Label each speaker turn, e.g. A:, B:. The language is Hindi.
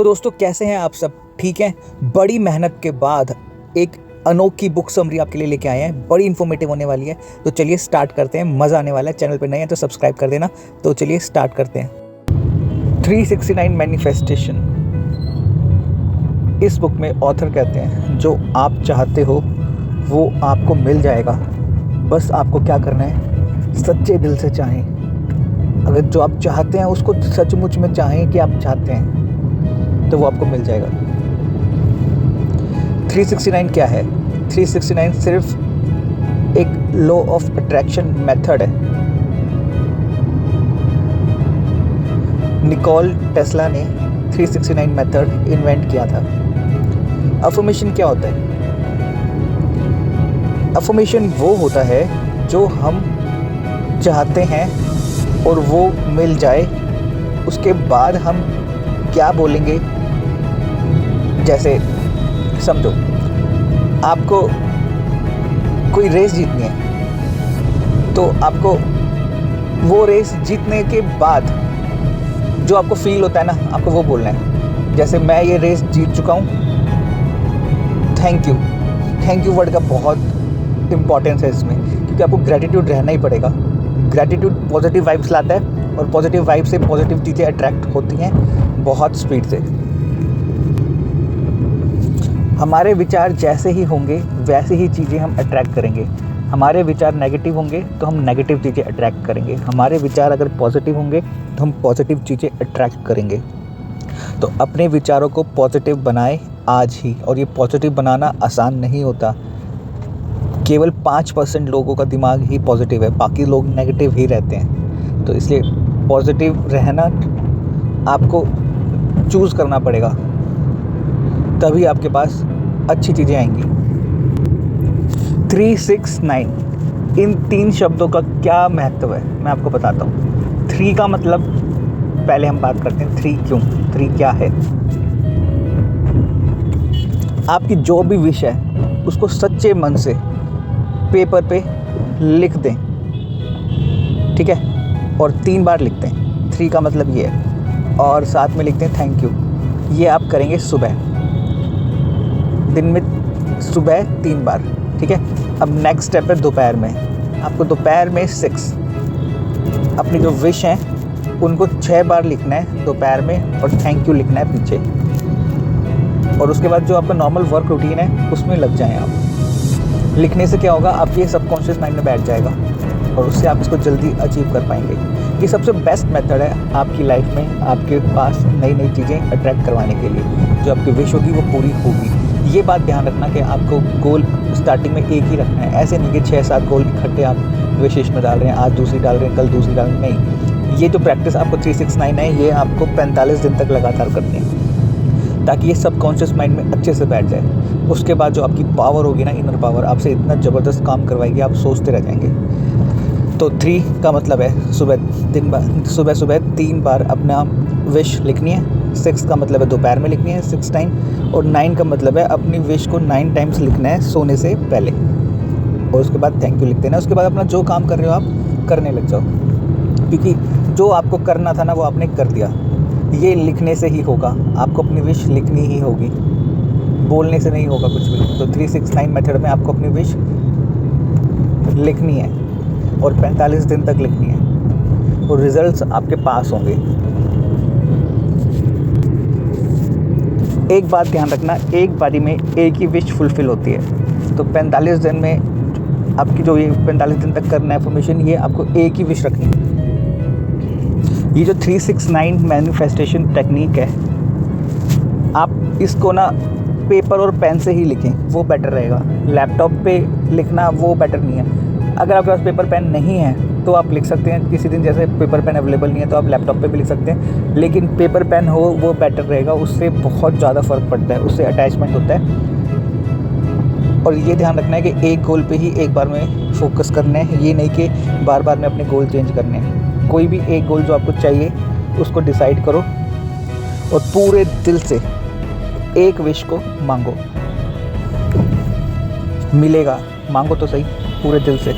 A: तो दोस्तों कैसे हैं आप सब? ठीक हैं? बड़ी मेहनत के बाद एक अनोखी बुक समरी आपके लिए लेके आए हैं। बड़ी इन्फॉर्मेटिव होने वाली है। तो चलिए स्टार्ट करते हैं। मज़ा आने वाला है। चैनल पे नए हैं तो सब्सक्राइब कर देना। तो चलिए स्टार्ट करते हैं। 369 मैनिफेस्टेशन। इस बुक में ऑथर कहते हैं जो आप चाहते हो वो आपको मिल जाएगा। बस आपको क्या करना है, सच्चे दिल से चाहें। अगर जो आप चाहते हैं उसको सचमुच में चाहें कि आप चाहते हैं तो वो आपको मिल जाएगा। 369 क्या है? 369 सिर्फ एक लॉ ऑफ अट्रैक्शन मेथड है। निकोल टेस्ला ने 369 मेथड इन्वेंट किया था। अफर्मेशन क्या होता है? अफर्मेशन वो होता है जो हम चाहते हैं और वो मिल जाए, उसके बाद हम क्या बोलेंगे। जैसे समझो आपको कोई रेस जीतनी है, तो आपको वो रेस जीतने के बाद जो आपको फील होता है ना, आपको वो बोलना है। जैसे मैं ये रेस जीत चुका हूँ, थैंक यू वर्ड का बहुत इम्पोर्टेंस है इसमें, क्योंकि आपको ग्रैटिट्यूड रहना ही पड़ेगा। ग्रैटिट्यूड पॉजिटिव वाइब्स लाता है और पॉजिटिव वाइब से पॉजिटिव चीज़ें अट्रैक्ट होती हैं बहुत स्पीड से। हमारे विचार जैसे ही होंगे वैसे ही चीज़ें हम अट्रैक्ट करेंगे। हमारे विचार नेगेटिव होंगे तो हम नेगेटिव चीज़ें अट्रैक्ट करेंगे। हमारे विचार अगर पॉजिटिव होंगे तो हम पॉजिटिव चीज़ें अट्रैक्ट करेंगे। तो अपने विचारों को पॉजिटिव बनाएं आज ही। और ये पॉजिटिव बनाना आसान नहीं होता। केवल 5% लोगों का दिमाग ही पॉजिटिव है, बाकी लोग नेगेटिव ही रहते हैं। तो इसलिए पॉजिटिव रहना आपको चूज़ करना पड़ेगा, तभी आपके पास अच्छी चीज़ें आएंगी। 369 इन 3 शब्दों का क्या महत्व है मैं आपको बताता हूँ। 3 का मतलब, पहले हम बात करते हैं 3 क्यों, 3 क्या है। आपकी जो भी विश है उसको सच्चे मन से पेपर पे लिख दें, ठीक है, और 3 बार लिखते हैं। 3 का मतलब ये है। और साथ में लिखते हैं थैंक यू। ये आप करेंगे सुबह, दिन में सुबह 3 बार, ठीक है। अब नेक्स्ट स्टेप है दोपहर में। आपको दोपहर में 6 अपनी जो विश हैं उनको 6 बार लिखना है दोपहर में, और थैंक यू लिखना है पीछे। और उसके बाद जो आपका नॉर्मल वर्क रूटीन है उसमें लग जाएं आप। लिखने से क्या होगा, आपके सबकॉन्शियस माइंड में बैठ जाएगा और उससे आप इसको जल्दी अचीव कर पाएंगे। ये सबसे बेस्ट मेथड है आपकी लाइफ में आपके पास नई नई चीज़ें अट्रैक्ट करवाने के लिए। जो आपकी विश होगी वो पूरी होगी। ये बात ध्यान रखना कि आपको गोल स्टार्टिंग में एक ही रखना है। ऐसे नहीं कि 6-7 गोल इकट्ठे आप विशेष में डाल रहे हैं, आज दूसरी डाल रहे हैं, कल दूसरी डाल रहे हैं। नहीं, ये जो प्रैक्टिस आपको 369 है, ये आपको 45 दिन तक लगातार करनी है, ताकि ये सबकॉन्शियस माइंड में अच्छे से बैठ जाए। उसके बाद जो आपकी पावर होगी ना, इनर पावर, आपसे इतना ज़बरदस्त काम करवाएगी, आप सोचते रह जाएंगे। तो 3 का मतलब है सुबह 3 बार अपना विश लिखनी है। 6 का मतलब है दोपहर में लिखनी है 6 टाइम। और 9 का मतलब है अपनी विश को 9 टाइम्स लिखना है सोने से पहले। और उसके बाद थैंक यू लिख देना। उसके बाद अपना जो काम कर रहे हो आप करने लग जाओ, क्योंकि जो आपको करना था ना वो आपने कर दिया। ये लिखने से ही होगा। आपको अपनी विश लिखनी ही होगी, बोलने से नहीं होगा कुछ भी। तो 369 मेथड में आपको अपनी विश लिखनी है और 45 दिन तक लिखनी है, और रिजल्ट्स आपके पास होंगे। एक बात ध्यान रखना, एक बारी में एक ही विश फुलफ़िल होती है। तो 45 दिन में आपकी जो ये 45 दिन तक करना है फॉर्मेशन, ये आपको एक ही विश रखनी है। ये जो 369 मैनिफेस्टेशन टेक्निक है, आप इसको ना पेपर और पेन से ही लिखें, वो बेटर रहेगा। लैपटॉप पे लिखना वो बेटर नहीं है। अगर आपके पास पेपर पेन नहीं है तो आप लिख सकते हैं किसी दिन, जैसे पेपर पेन अवेलेबल नहीं है तो आप लैपटॉप पे भी लिख सकते हैं, लेकिन पेपर पेन हो वो बेटर रहेगा। उससे बहुत ज़्यादा फ़र्क पड़ता है, उससे अटैचमेंट होता है। और ये ध्यान रखना है कि एक गोल पे ही एक बार में फोकस करना है, ये नहीं कि बार बार में अपने गोल चेंज करने हैं। कोई भी एक गोल जो आपको चाहिए उसको डिसाइड करो और पूरे दिल से एक विश को मांगो। मिलेगा, मांगो तो सही पूरे दिल से।